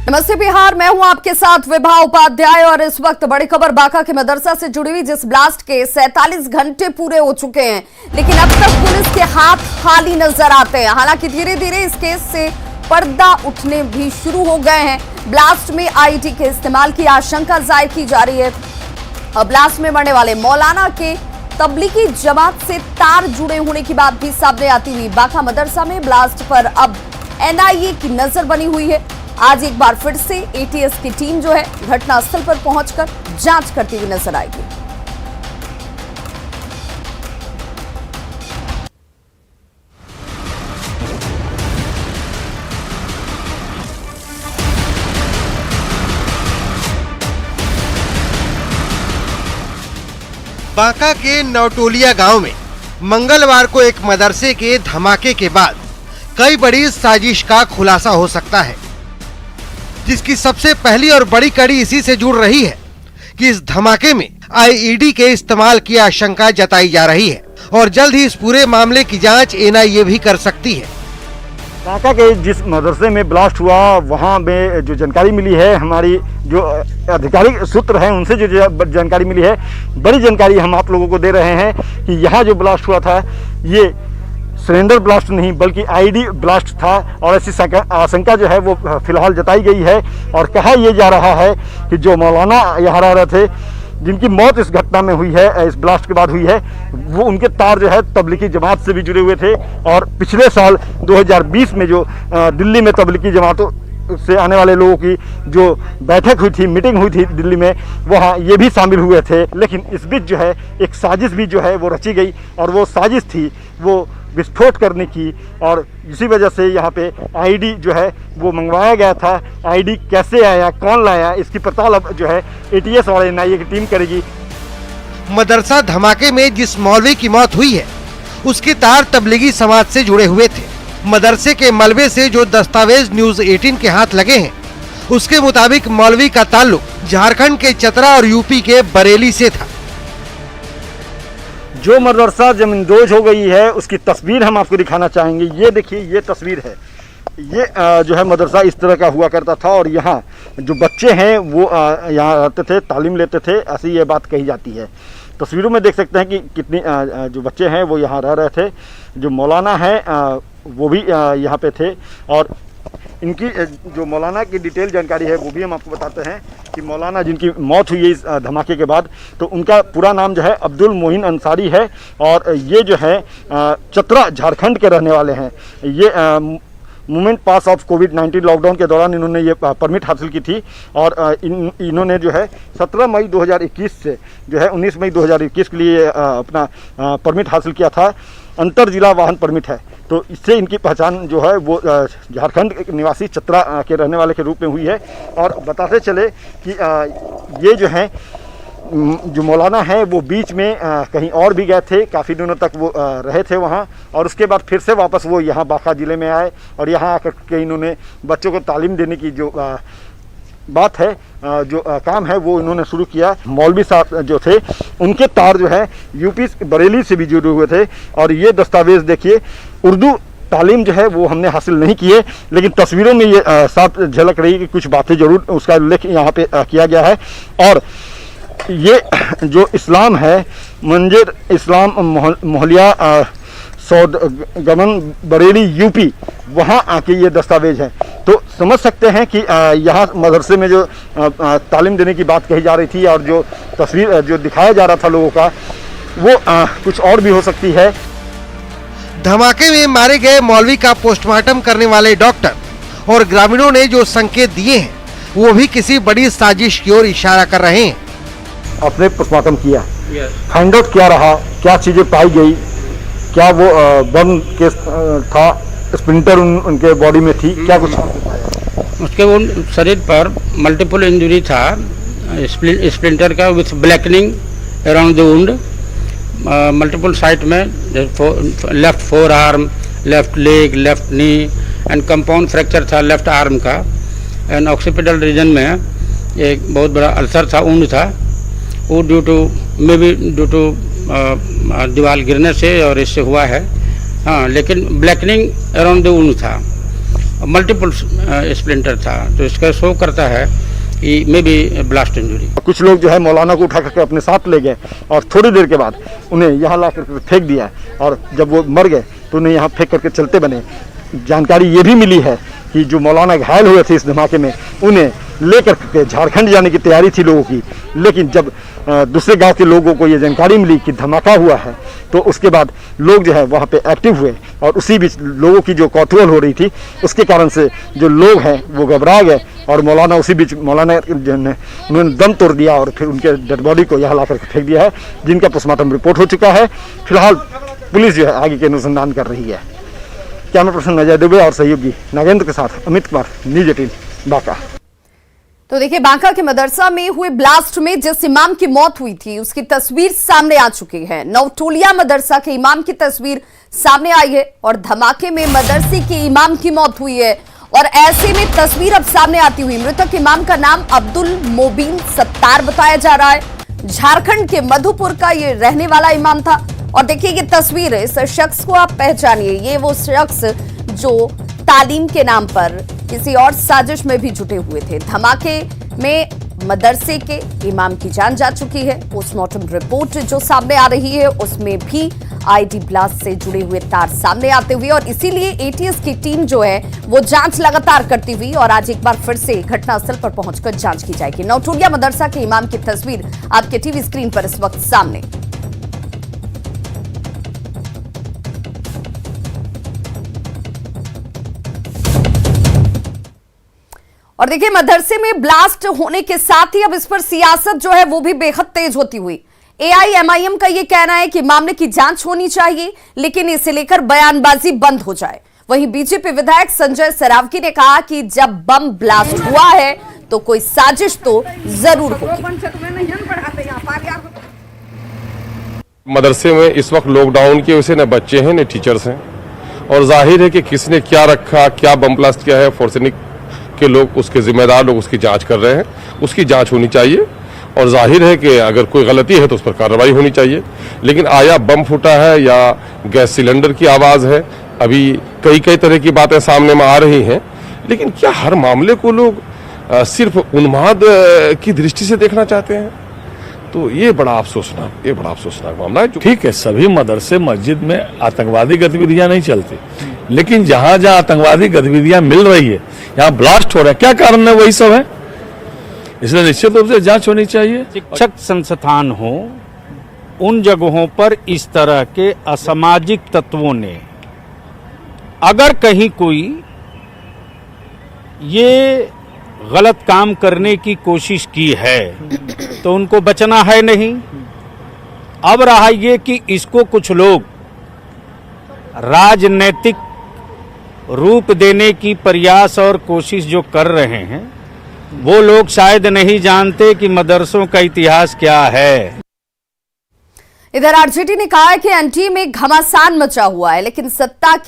नमस्ते बिहार, मैं हूं आपके साथ विभा उपाध्याय और इस वक्त बड़ी खबर बांका के मदरसा से जुड़ी हुई, जिस ब्लास्ट के 47 घंटे पूरे हो चुके हैं, लेकिन अब तक पुलिस के हाथ खाली नजर आते हैं। हालांकि धीरे धीरे इस केस से पर्दा उठने भी शुरू हो गए हैं। ब्लास्ट में आईईडी के इस्तेमाल की आशंका जाहिर की जा रही है। अब ब्लास्ट में मरने वाले मौलाना के तबलीगी जमात से तार जुड़े होने की बात भी सामने आती हुई बांका मदरसा में ब्लास्ट पर अब एनआईए की नजर बनी हुई है। आज एक बार फिर से एटीएस की टीम जो है घटनास्थल पर पहुंचकर जांच करती हुई नजर आएगी। बांका के नौटोलिया गांव में मंगलवार को एक मदरसे के धमाके के बाद कई बड़ी साजिश का खुलासा हो सकता है, जिसकी सबसे पहली और बड़ी कड़ी इसी से जुड़ रही है कि इस धमाके में आईईडी के इस्तेमाल की आशंका जताई जा रही है और जल्द ही इस पूरे मामले की जांच एनआईए भी कर सकती है। बांका के जिस मदरसे में ब्लास्ट हुआ वहां में जो जानकारी मिली है, हमारी जो आधिकारिक सूत्र हैं उनसे जो जानकारी मिली है, बड़ी जानकारी हम आप लोगों को दे रहे हैं कि यहाँ जो ब्लास्ट हुआ था ये सिलेंडर ब्लास्ट नहीं बल्कि आईईडी ब्लास्ट था और ऐसी आशंका जो है वो फिलहाल जताई गई है। और कहा यह जा रहा है कि जो मौलाना यहाँ रह रहे थे, जिनकी मौत इस घटना में हुई है, इस ब्लास्ट के बाद हुई है, वो उनके तार जो है तबलीगी जमात से भी जुड़े हुए थे। और पिछले साल 2020 में जो दिल्ली में तबलीगी जमातों से आने वाले लोगों की जो बैठक हुई थी, मीटिंग हुई थी दिल्ली में, वहाँ ये भी शामिल हुए थे। लेकिन इस बीच जो है एक साजिश भी जो है वो रची गई और वो साजिश थी वो विस्फोट करने की, और इसी वजह से यहाँ पे आईडी जो है वो मंगवाया गया था। आईडी कैसे आया, कौन लाया, इसकी पड़ताल अब जो है एटीएस और एनआईए की टीम करेगी। मदरसा धमाके में जिस मौलवी की मौत हुई है उसके तार तबलीगी समाज से जुड़े हुए थे। मदरसे के मलबे से जो दस्तावेज न्यूज 18 के हाथ लगे हैं उसके मुताबिक मौलवी का ताल्लुक झारखंड के चतरा और यूपी के बरेली से था। जो मदरसा जमींदोज हो गई है उसकी तस्वीर हम आपको दिखाना चाहेंगे। ये देखिए, ये तस्वीर है। ये जो है मदरसा इस तरह का हुआ करता था और यहाँ जो बच्चे हैं वो यहाँ रहते थे, तालीम लेते थे, ऐसी ये बात कही जाती है। तस्वीरों में देख सकते हैं कि कितनी जो बच्चे हैं वो यहाँ रह रहे थे। जो मौलाना हैं वो भी यहाँ पे थे और इनकी जो मौलाना की डिटेल जानकारी है वो भी हम आपको बताते हैं कि मौलाना जिनकी मौत हुई है इस धमाके के बाद, तो उनका पूरा नाम जो है अब्दुल मोहिन अंसारी है और ये जो है चतरा झारखंड के रहने वाले हैं। ये movement pass of covid lockdown के दौरान इन्होंने ये परमिट हासिल की थी और इन्होंने जो है 17 मई 2021 से जो है 19 मई 2021 के लिए अपना परमिट हासिल किया था। अंतर जिला वाहन परमिट है, तो इससे इनकी पहचान जो है वो झारखंड निवासी चतरा के रहने वाले के रूप में हुई है। और बताते चले कि ये जो है जो मौलाना है वो बीच में कहीं और भी गए थे, काफ़ी दिनों तक वो रहे थे वहाँ और उसके बाद फिर से वापस वो यहाँ बांका ज़िले में आए और यहाँ आकर के इन्होंने बच्चों को तालीम देने की जो बात है, जो काम है वो इन्होंने शुरू किया। मौलवी साहब जो थे उनके तार जो है यूपी बरेली से भी जुड़े हुए थे और ये दस्तावेज देखिए, उर्दू तालीम जो है वो हमने हासिल नहीं किए, लेकिन तस्वीरों में ये साफ झलक रही कि कुछ बातें जरूर उसका उल्लेख यहाँ पे किया गया है। और ये जो इस्लाम है, मंजिर इस्लाम मोहलिया सौदगमन बरेली यूपी, वहाँ आके ये दस्तावेज है। तो समझ सकते हैं कि यहाँ मदरसे में जो तालीम देने की बात कही जा रही थी और जो तस्वीर जो दिखाया जा रहा था लोगों का, वो कुछ और भी हो सकती है। धमाके में मारे गए मौलवी का पोस्टमार्टम करने वाले डॉक्टर और ग्रामीणों ने जो संकेत दिए हैं वो भी किसी बड़ी साजिश की ओर इशारा कर रहे हैं। अपने पोस्टमार्टम किया, फाइंड आउट क्या रहा, क्या चीज़ें पाई गई, क्या वो बर्न केस था, स्प्लिंटर उनके बॉडी में थी, क्या कुछ उसके वो शरीर पर मल्टीपल इंजरी था, स्प्लिंटर का with blackening around the wound, multiple site में left forearm, left leg, left knee and compound fracture था लेफ्ट आर्म का। एंड ऑक्सीपिटल रीजन में एक बहुत बड़ा अल्सर था, वुंड था, वो ड्यू टू दीवार गिरने से और इससे हुआ है। हाँ, लेकिन ब्लैकनिंग अराउंड द वुंड था मल्टीपल स्प्लिंटर था, तो इसका शो करता है कि मे बी ब्लास्ट इंजरी। कुछ लोग जो है मौलाना को उठा करके अपने साथ ले गए और थोड़ी देर के बाद उन्हें यहाँ ला करके फेंक दिया, और जब वो मर गए तो उन्हें यहाँ फेंक करके चलते बने। जानकारी ये भी मिली है कि जो मौलाना घायल हुए थे इस धमाके में, उन्हें लेकर के झारखंड जाने की तैयारी थी लोगों की, लेकिन जब दूसरे गांव के लोगों को ये जानकारी मिली कि धमाका हुआ है, तो उसके बाद लोग जो है वहाँ पे एक्टिव हुए, और उसी बीच लोगों की जो कौतूहल हो रही थी उसके कारण से जो लोग हैं वो घबरा गए, और मौलाना उसी बीच मौलाना उन्होंने दम तोड़ दिया और फिर उनके डेड बॉडी को यहाँ ला करके फेंक दिया है, जिनका पोस्टमार्टम रिपोर्ट हो चुका है। फिलहाल पुलिस जो है आगे के अनुसंधान कर रही है। कैमरा पर्सन अजय दुबे और सहयोगी नागेंद्र के साथ अमित कुमार, न्यूज़ 18 बांका। तो देखिए, बांका के मदरसा में हुए ब्लास्ट में जिस इमाम की मौत हुई थी उसकी तस्वीर सामने आ चुकी है। नवटोलिया मदरसा के इमाम की तस्वीर सामने आई है और धमाके में मदरसे के इमाम की मौत हुई है, और ऐसे में तस्वीर अब सामने आती हुई। मृतक इमाम का नाम अब्दुल मोबीन सत्तार बताया जा रहा है। झारखंड के मधुपुर का ये रहने वाला इमाम था। और देखिए ये तस्वीर है, इस शख्स को आप पहचानिए, ये वो शख्स जो तालीम के नाम पर किसी और साजिश में भी जुटे हुए थे। धमाके में मदरसे के इमाम की जान जा चुकी है। पोस्टमार्टम रिपोर्ट जो सामने आ रही है उसमें भी आईडी ब्लास्ट से जुड़े हुए तार सामने आते हुए, और इसीलिए एटीएस की टीम जो है वो जांच लगातार करती हुई, और आज एक बार फिर से घटनास्थल पर पहुंचकर जांच की जाएगी। नवटोलिया मदरसा के इमाम की तस्वीर आपके टीवी स्क्रीन पर इस वक्त सामने। और देखिए, मदरसे में ब्लास्ट होने के साथ ही अब इस पर सियासत जो है वो भी बेहद तेज होती हुई। एआईएमआईएम का ये कहना है कि मामले की जांच होनी चाहिए, लेकिन इसे लेकर बयानबाजी बंद हो जाए। वहीं बीजेपी विधायक संजय सरावगी ने कहा कि जब बम ब्लास्ट हुआ है तो कोई साजिश तो जरूर होगी। मदरसे में इस वक्त लॉकडाउन की वजह से न बच्चे हैं न टीचर्स हैं, और जाहिर है कि किसने क्या रखा, क्या बम ब्लास्ट किया है, फोर्सेनिक के लोग, उसके जिम्मेदार लोग उसकी जांच कर रहे हैं। उसकी जांच होनी चाहिए, और जाहिर है कि अगर कोई गलती है तो उस पर कार्रवाई होनी चाहिए। लेकिन आया बम फूटा है या गैस सिलेंडर की आवाज़ है, अभी कई तरह की बातें सामने में आ रही हैं, लेकिन क्या हर मामले को लोग सिर्फ उन्माद की दृष्टि से देखना चाहते हैं? तो ये बड़ा अफसोसनाक मामला है। ठीक है, सभी मदरसे मस्जिद में आतंकवादी गतिविधियां नहीं चलती, लेकिन जहां जहां आतंकवादी गतिविधियां मिल रही है, यहाँ ब्लास्ट हो रहा है, क्या कारण है? वही सब है। इसलिए निश्चित रूप से जांच होनी चाहिए। शिक्षक संस्थान हो, उन जगहों पर इस तरह के असामाजिक तत्वों ने अगर कहीं कोई ये गलत काम करने की कोशिश की है तो उनको बचना है नहीं। अब रहा ये कि इसको कुछ लोग राजनीतिक रूप देने की प्रयास और कोशिश जो कर रहे हैं, वो लोग शायद नहीं जानते कि मदरसों का इतिहास क्या है। इधर आरजेडी ने कहा है कि एनडीए में घमासान मचा हुआ है, लेकिन सत्ता की